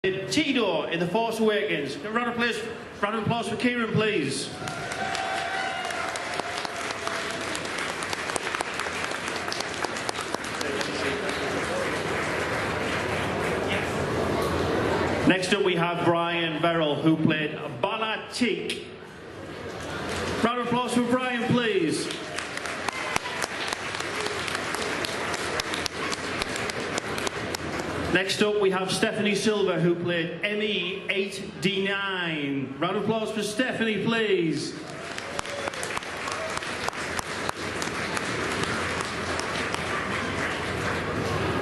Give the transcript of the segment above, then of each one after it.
Teedo in the Force Awakens. A round of applause for Kiran, please. Next up we have Brian Vernel, who played Bala. Round of applause for Brian, please. Next up we have Stephenie Silva, who played ME8D9. Round of applause for Stephenie, please.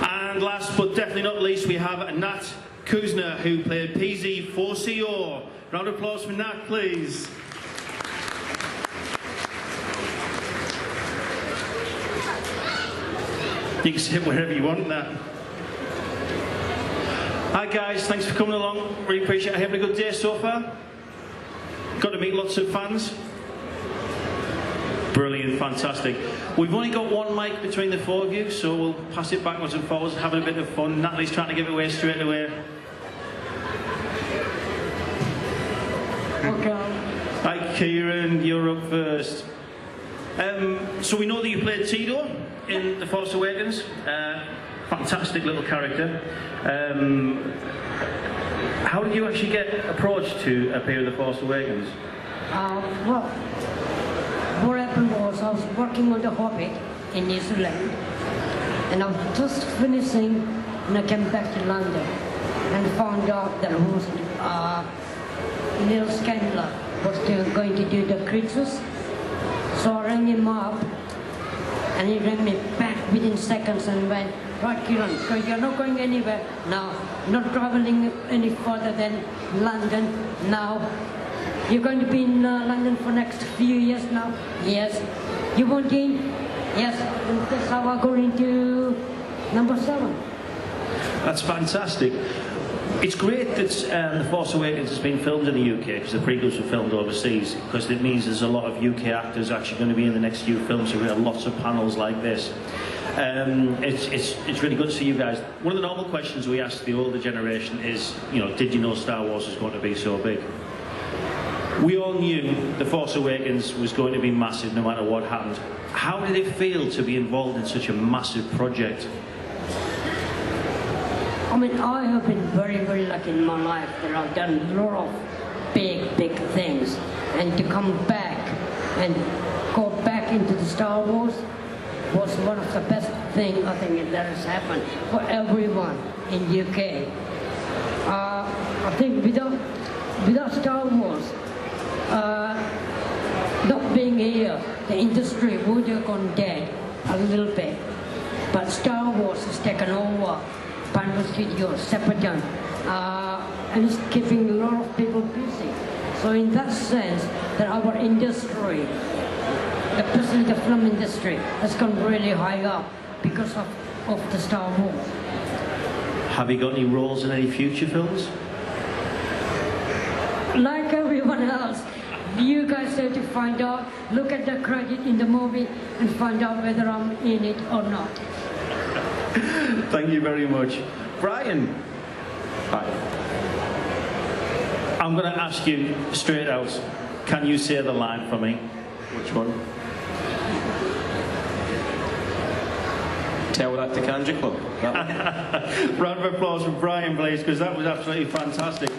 And last but definitely not least, we have Nat Cuzner, who played PZ4CO. Round of applause for Nat, please. You can sit wherever you want, Nat. Hi guys, thanks for coming along. Really appreciate it. Having a good day so far? Got to meet lots of fans? Brilliant, fantastic. We've only got one mic between the four of you, so we'll pass it backwards and forwards, having a bit of fun. Nathalie's trying to give it away straight away. Okay. Hi Kiran, you're up first. So we know that you played Teedo in The Force Awakens. Fantastic little character. How did you actually get approached to appear in The Force Awakens? Well, what happened was I was working on The Hobbit in New Zealand, and I was just finishing, and I came back to London and found out that was Neil Scandler was going to do the creatures. So I rang him up, and he rang me back within seconds and went, "Right, Kiran, so you're not going anywhere now, not traveling any further than London now. You're going to be in London for next few years now? Yes. You want in? Yes. And that's how I got into number 7. That's fantastic. It's great that The Force Awakens has been filmed in the UK, because the prequels were filmed overseas, because it means there's a lot of UK actors actually going to be in the next few films, so we have lots of panels like this. It's really good to see you guys. One of the normal questions we ask the older generation is, you know, did you know Star Wars was going to be so big? We all knew The Force Awakens was going to be massive no matter what happened. How did it feel to be involved in such a massive project? I mean, I have been very, very lucky in my life that I've done a lot of big things. And to come back and go back into the Star Wars was one of the best things I think that has happened for everyone in UK. I think without Star Wars not being here, the industry would have gone dead a little bit. But Star Wars has taken over Panel Studios, Sepperton, and it's keeping a lot of people busy. So in that sense, that our industry, especially the film industry, has gone really high up because of the Star Wars. Have you got any roles in any future films? Like everyone else, you guys have to find out, look at the credit in the movie and find out whether I'm in it or not. Thank you very much. Brian. Hi. I'm going to ask you straight out, can you say the line for me? Which one? Tell that to Kanji Club. Round of applause for Brian, please, because that was absolutely fantastic.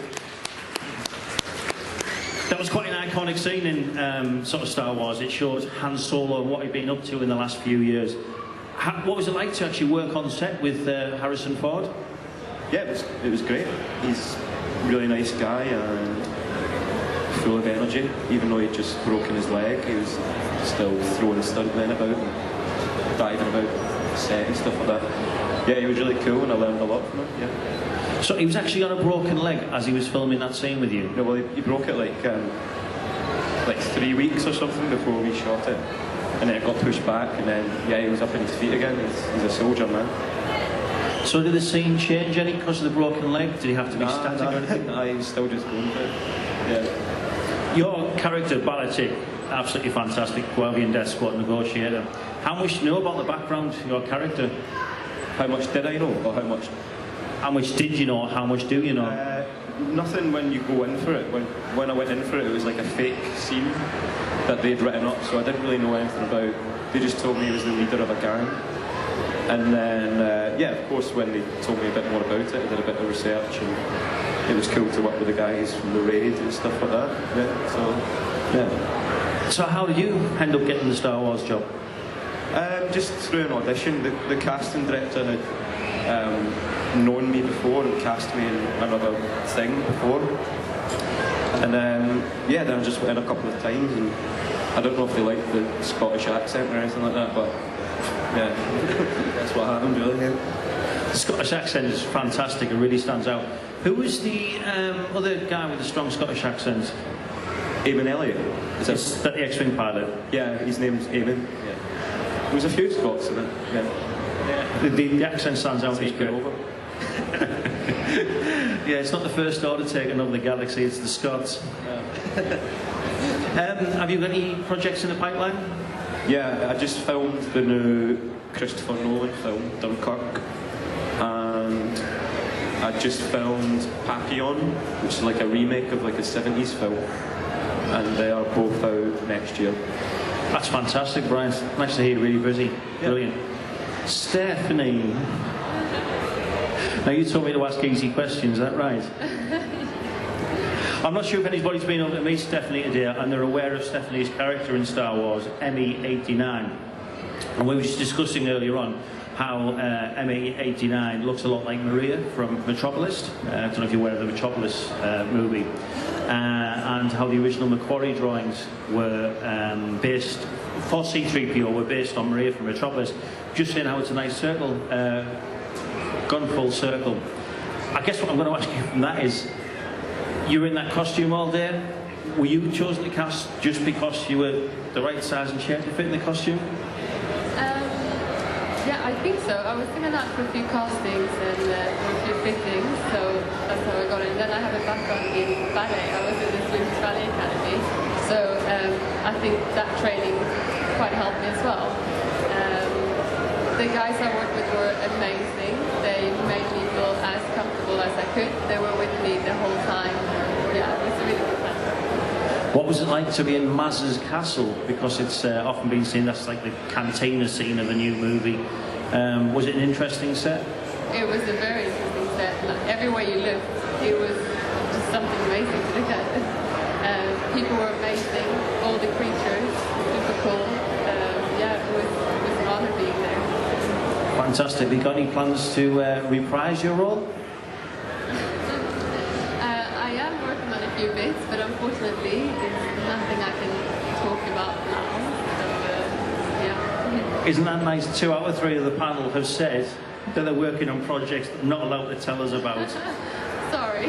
That was quite an iconic scene in sort of Star Wars. It showed Han Solo and what he'd been up to in the last few years. What was it like to actually work on set with Harrison Ford? Yeah, it was great. He's a really nice guy and full of energy. Even though he'd just broken his leg, he was still throwing stuntmen about and diving about set and stuff like that. Yeah, he was really cool and I learned a lot from him, yeah. So he was actually on a broken leg as he was filming that scene with you? No, well, he broke it like 3 weeks or something before we shot it. And then it got pushed back, and then, yeah, he was up on his feet again. He's a soldier, man. So did the scene change any because of the broken leg? Did he have to be static or anything? Nah, he was still just going for it. Yeah. Your character, Bala, absolutely fantastic, Guavian Death Squad negotiator. How much do you know about the background of your character? How much did I know, or how much? How much did you know? How much do you know? nothing when you go in for it. When I went in for it, it was like a fake scene that they'd written up, so I didn't really know anything about. They just told me he was the leader of a gang. And then, yeah, of course, when they told me a bit more about it, I did a bit of research, and it was cool to work with the guys from the Raid and stuff like that. Yeah, so, yeah. So how did you end up getting the Star Wars job? Just through an audition. The casting director had known me before and cast me in another thing before. And yeah, then I just went in a couple of times, and I don't know if they liked the Scottish accent or anything like that, but yeah, that's what happened really. Yeah. The Scottish accent is fantastic, it really stands out. Who was the other guy with the strong Scottish accent? Eamon Elliott. Is that the X-Wing pilot? Yeah, his name's Eamon. Yeah. There was a few Scots in it. Yeah. Yeah. The accent stands out. It's good. Over. Yeah, it's not the First Order taking over the galaxy, it's the Scots. Have you got any projects in the pipeline? Yeah, I just filmed the new Christopher Nolan film, Dunkirk, and I just filmed Papillon, which is like a remake of like a 70s film, and they are both out next year. That's fantastic, Brian. Nice to hear you're really busy. Yeah. Brilliant. Stephenie. Now, you told me to ask easy questions, is that right? I'm not sure if anybody's been able to meet Stephenie today and they're aware of Stephenie's character in Star Wars, ME-89. And we were just discussing earlier on how ME-89 looks a lot like Maria from Metropolis. I don't know if you're aware of the Metropolis movie. And how the original Macquarie drawings were based, for C-3PO, were based on Maria from Metropolis. Just saying how it's a nice circle, gone full circle. I guess what I'm going to ask you from that is, you were in that costume all day. Were you chosen to cast just because you were the right size and shape to fit in the costume? Yeah, I think so. I was in and out for a few castings and for a few fittings, so that's how I got in. Then I have a background in ballet. I was in the Swedish Ballet Academy, so I think that training quite helped me as well. The guys I worked with were amazing. They made me feel as comfortable as I could. They were with me the whole time. Yeah, it was a really good time. What was it like to be in Maz's castle? Because it's often been seen that's like the cantina scene of a new movie. Was it an interesting set? It was a very interesting set. Like, everywhere you looked, it was just something amazing to look at. People were amazing. All the creatures, super cool. Yeah, it was an honor being there. Fantastic. Have you got any plans to reprise your role? I am working on a few bits, but unfortunately, it's nothing I can talk about now. So, yeah. Isn't that nice? 2 out of 3 of the panel have said that they're working on projects they're not allowed to tell us about. Sorry.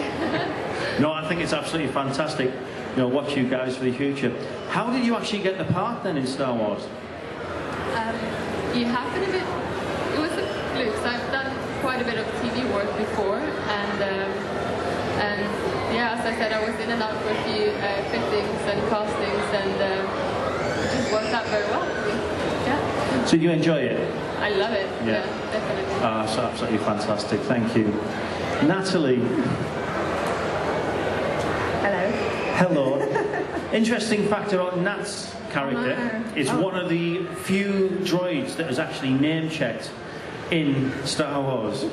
No, I think it's absolutely fantastic. You know, watch you guys for the future. How did you actually get the part then in Star Wars? You happen a bit. It was a fluke. So I've done quite a bit of TV work before, and yeah, as I said, I was in and out for a few fittings and castings, and it just worked out very well for me. Yeah. So you enjoy it? I love it. Yeah, definitely. Ah, it's absolutely fantastic. Thank you, Nathalie. Hello. Hello. Interesting fact about Nat's character. It's one of the few droids that is actually name-checked in Star Wars.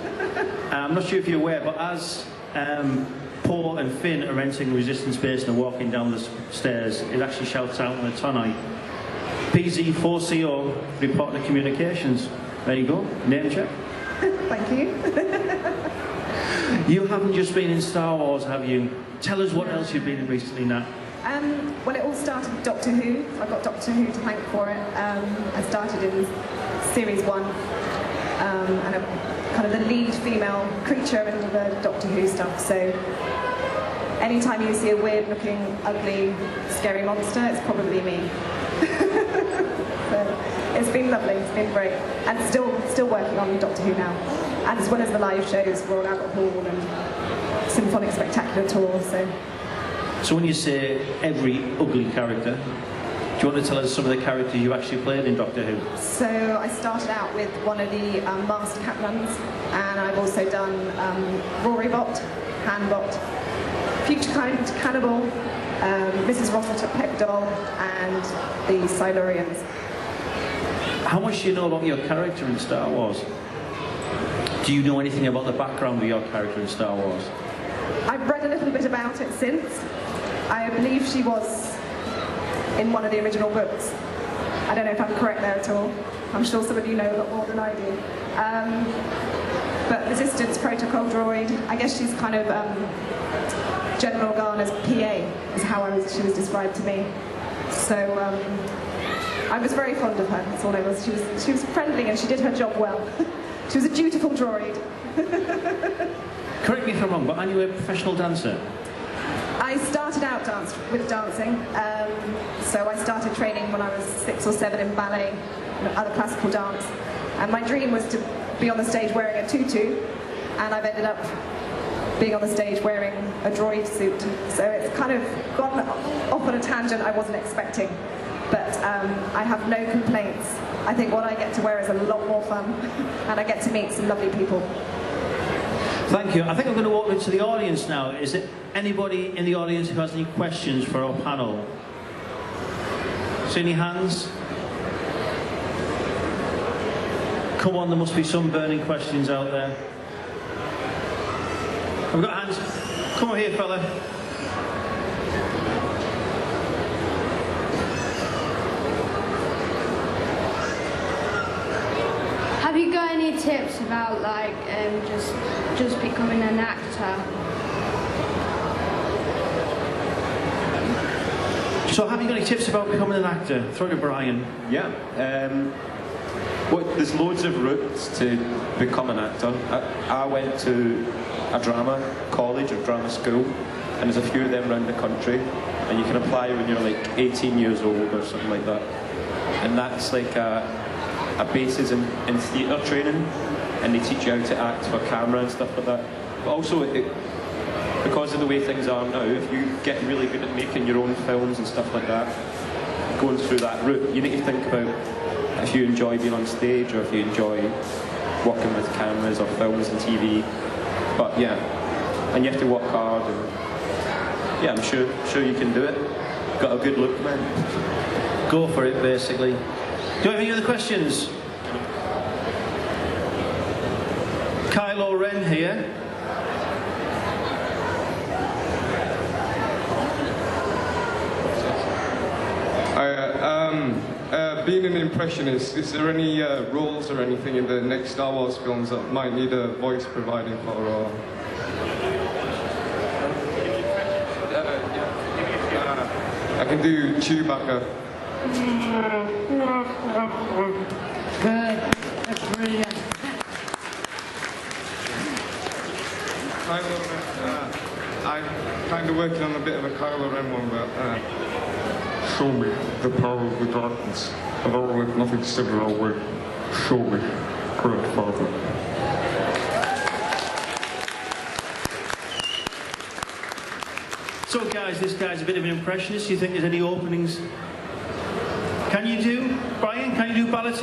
I'm not sure if you're aware, but as Poe and Finn are entering Resistance Base and are walking down the stairs, it actually shouts out in the tonneau, PZ4CO, report to communications. There you go, name check. Thank you. You haven't just been in Star Wars, have you? Tell us what else you've been in recently, Nat. Well, it all started with Doctor Who. So I got Doctor Who to thank for it. I started in Series 1, and I'm kind of the lead female creature in all the Doctor Who stuff. So anytime you see a weird-looking, ugly, scary monster, it's probably me. So it's been lovely. It's been great, and still working on Doctor Who now, and as well as the live shows, Royal Albert Hall and Symphonic Spectacular Tour. So when you say every ugly character, do you want to tell us some of the characters you actually played in Doctor Who? So I started out with one of the Master Caplans, and I've also done Rorybot, Hanbot, Future Kind Cannibal, Mrs. Rossett at Pegdol, and the Silurians. How much do you know about your character in Star Wars? Do you know anything about the background of your character in Star Wars? I've read a little bit about it since. I believe she was in one of the original books. I don't know if I'm correct there at all. I'm sure some of you know a lot more than I do. But Resistance Protocol droid, I guess she's kind of General Garner's PA, is how she was described to me. So I was very fond of her, that's all I was. She was friendly and she did her job well. She was a dutiful droid. Correct me if I'm wrong, but are you a professional dancer? I started out with dancing, so I started training when I was 6 or 7 in ballet and other classical dance, and my dream was to be on the stage wearing a tutu, and I've ended up being on the stage wearing a droid suit, so it's kind of gone off on a tangent I wasn't expecting, but I have no complaints. I think what I get to wear is a lot more fun, and I get to meet some lovely people. Thank you. I think I'm going to open it to the audience now. Is there anybody in the audience who has any questions for our panel? See any hands? Come on, there must be some burning questions out there. I've got hands. Come on here, fella. Have you got any tips about like just becoming an actor? So have you got any tips about becoming an actor? Throw to Brian. Yeah. Well, there's loads of routes to become an actor. I went to a drama college or drama school, and there's a few of them around the country, and you can apply when you're like 18 years old or something like that. And that's like a basis in theatre training, and they teach you how to act for camera and stuff like that. But also, because of the way things are now, if you get really good at making your own films and stuff like that, going through that route, you need to think about if you enjoy being on stage or if you enjoy working with cameras or films and TV. But yeah, and you have to work hard, and yeah, I'm sure you can do it. Got a good look, man. Go for it, basically. Do you have any other questions? Kylo Ren here. Being an impressionist, is there any roles or anything in the next Star Wars films that might need a voice providing for? Or I can do Chewbacca. Good. That's brilliant. I'm kind of working on a bit of a Kylo Ren one, but show me the power of the darkness. I don't want nothing similar with show me, grandfather. So guys, this guy's a bit of an impressionist. Do you think there's any openings? Can you do, Brian, can you do Bala?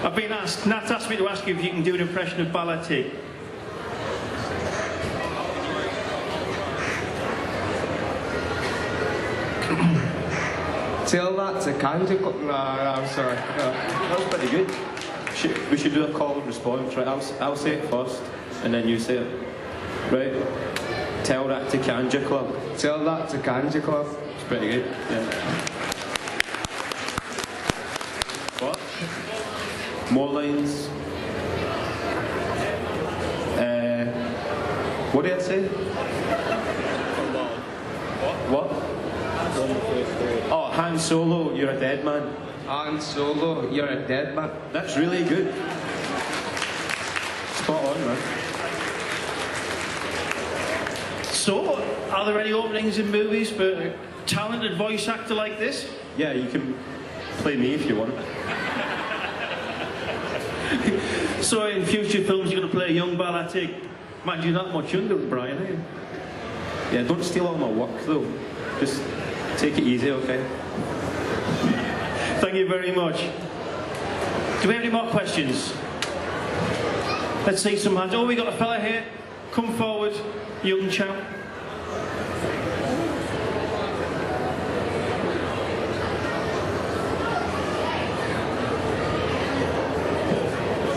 I've been asked, Nat asked me to ask you if you can do an impression of Bala. Tell that to Kanji. No, I'm sorry. No. That was pretty good. We should do a call and response, right? I'll say it first, and then you say it. Right? Tell that to Kanja Club. Tell that to Kanji Club. It's pretty good, yeah. What? More lines. What did I say? What? Oh, Han Solo, you're a dead man. Han Solo, you're a dead man. That's really good. Spot on, man. So, are there any openings in movies for a talented voice actor like this? Yeah, you can play me if you want. So in future films you're going to play a young Bala. Mind you, not much younger than Brian, are you? Yeah, don't steal all my work though. Just take it easy, okay? Thank you very much. Do we have any more questions? Let's see some hands. Oh, we got a fella here. Come forward, young chap.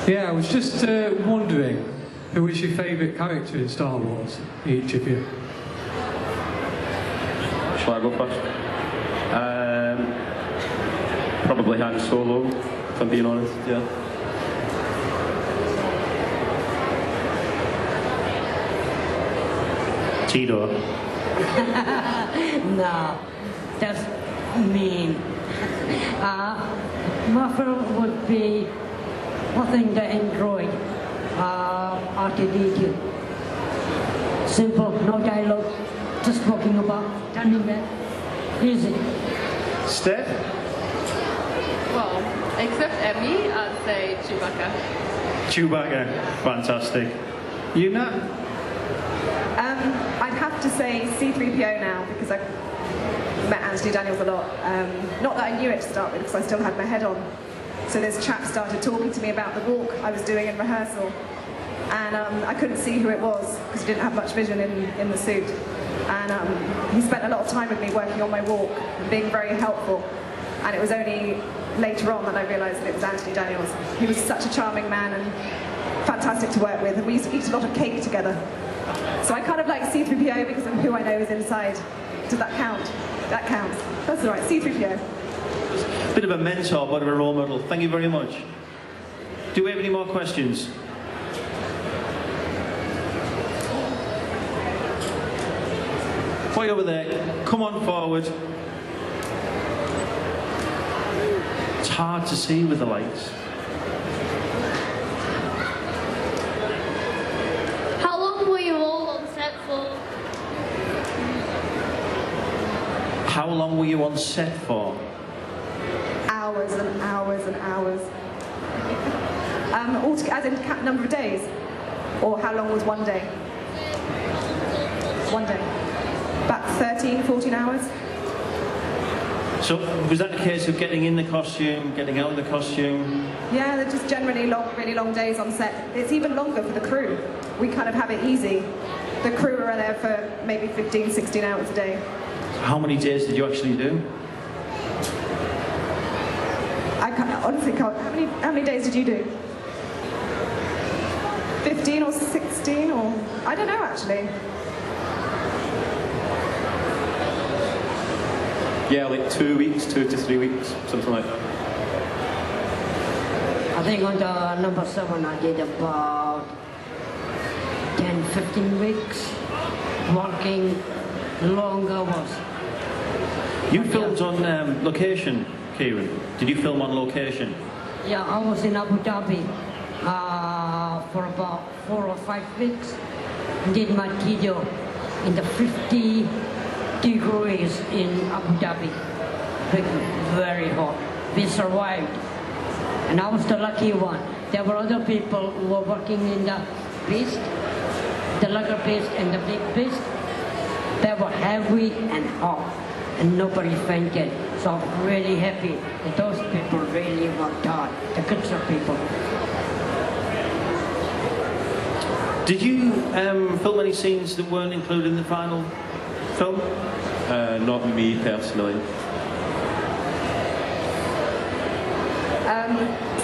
Yeah, I was just wondering, who was your favourite character in Star Wars, each of you? Shall I go first? Probably Han Solo, if I'm being honest, yeah. Teedo. No, that's mean. My favorite would be, I think, the android, R2D2. Simple, no dialogue, just walking about, turning back, easy. Steph? Well, except Emmy, I'd say Chewbacca. Chewbacca, fantastic. You, Nat? I'd have to say C-3PO now, because I met Anthony Daniels a lot. Not that I knew it to start with, because I still had my head on. So this chap started talking to me about the walk I was doing in rehearsal. And I couldn't see who it was, because he didn't have much vision in the suit. And he spent a lot of time with me working on my walk, and being very helpful. And it was only later on that I realised that it was Anthony Daniels. He was such a charming man and fantastic to work with, and we used to eat a lot of cake together. So I kind of like C-3PO because of who I know is inside. Does that count? That counts. That's all right, C-3PO. Bit of a mentor, but of a role model. Thank you very much. Do we have any more questions? Way over there. Come on forward. It's hard to see with the lights. How long were you all on set for? How long were you on set for? Hours and hours and hours. As in number of days? Or how long was one day? One day. About 13, 14 hours. So, was that the case of getting in the costume, getting out of the costume? Yeah, they're just generally long, really long days on set. It's even longer for the crew. We kind of have it easy. The crew are there for maybe 15, 16 hours a day. How many days did you actually do? Honestly can't. How many days did you do? 15 or 16 or... I don't know actually. Yeah, like 2 weeks, 2 to 3 weeks, something like that. I think on the number 7 I did about 10, 15 weeks, working long hours. You filmed on location, Kiran. Did you film on location? Yeah, I was in Abu Dhabi for about 4 or 5 weeks. Did my Teedo in the 50 degrees in Abu Dhabi. Very hot. We survived. And I was the lucky one. There were other people who were working in the beast, the lugger beast and the big beast. They were heavy and hot, and nobody fainted. So I'm really happy that those people really worked hard, the Cuzner people. Did you film any scenes that weren't included in the final film? Not me personally.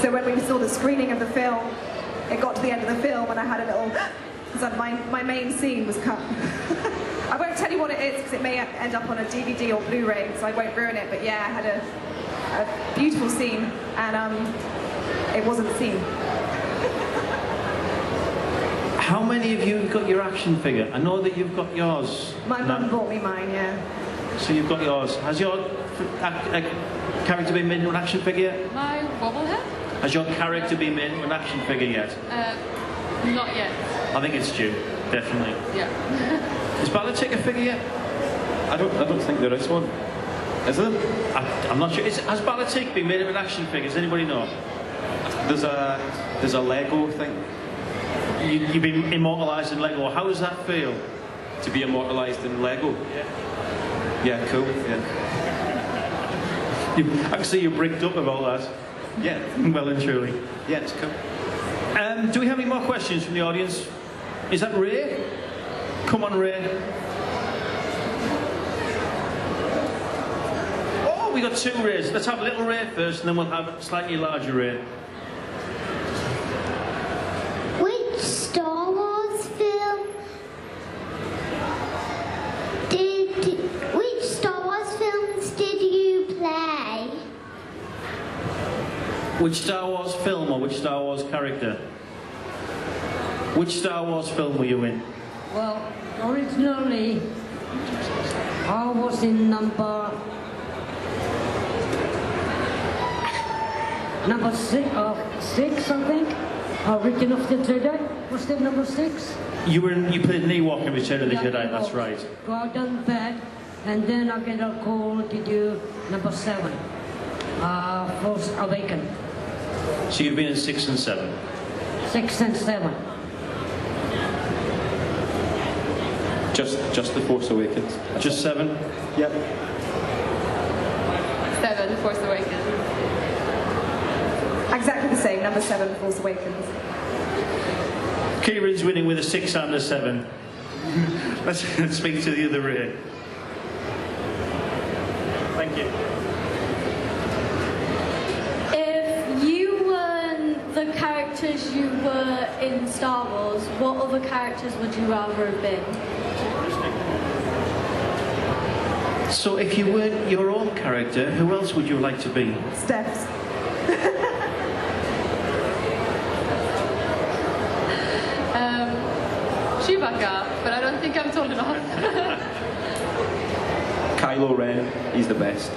So when we saw the screening of the film, it got to the end of the film and I had a little... because my main scene was cut. I won't tell you what it is because it may end up on a DVD or Blu-ray, so I won't ruin it. But yeah, I had a beautiful scene and it wasn't seen. How many of you have got your action figure? I know that you've got yours. My mum bought me mine, yeah. So you've got yours. Has your character been made into an action figure yet? My bobblehead? Has your character been made into an action figure yet? Not yet. I think it's due, definitely. Yeah. Is Bala take a figure yet? I don't think there is one. Is there? I'm not sure. Has Balatik been made into an action figure? Does anybody know? There's a Lego thing. You've been immortalised in Lego. How does that feel? To be immortalised in Lego? Yeah. Yeah, cool, yeah. I can see you're bricked up about that. Yeah. Well and truly. Yeah, it's cool. Do we have any more questions from the audience? Is that Ray? Come on, Ray. we got two Rays. Let's have little Ray first, and then we'll have slightly larger Ray. Which Star Wars film which Star Wars films did you play? Which Star Wars film or which Star Wars character? Which Star Wars film were you in? Well, originally, I was in number six, I think. Return of the Jedi. Was that number 6? You played an Ewok in Return of the Jedi, that's right. So I've done that, and then I get a call to do number 7, Force Awakens. So you've been in 6 and 7? 6 and 7. Just the Force Awakens. Just 7? Yep. 7, Force Awakens. Exactly the same, number 7, Force Awakens. Kieran's winning with a 6 and a 7. Let's speak to the other Ray. Thank you. If you weren't the characters you were in Star Wars, what other characters would you rather have been? So if you weren't your own character, who else would you like to be? Steph's. Chewbacca, but I don't think I'm tall enough. Kylo Ren, he's the best.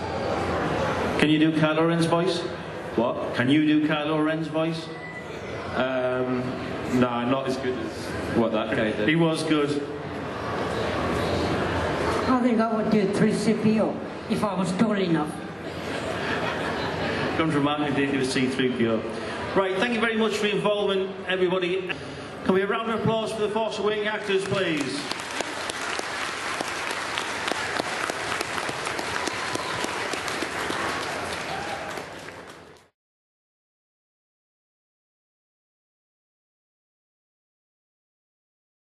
Can you do Kylo Ren's voice? What? Can you do Kylo Ren's voice? Nah, not as good as what that guy did. He was good. I think I would do 3CPO if I was tall enough. Gone from R2D to C3PO. Right, thank you very much for your involvement, everybody. Can we have a round of applause for the Force Awakens actors, please?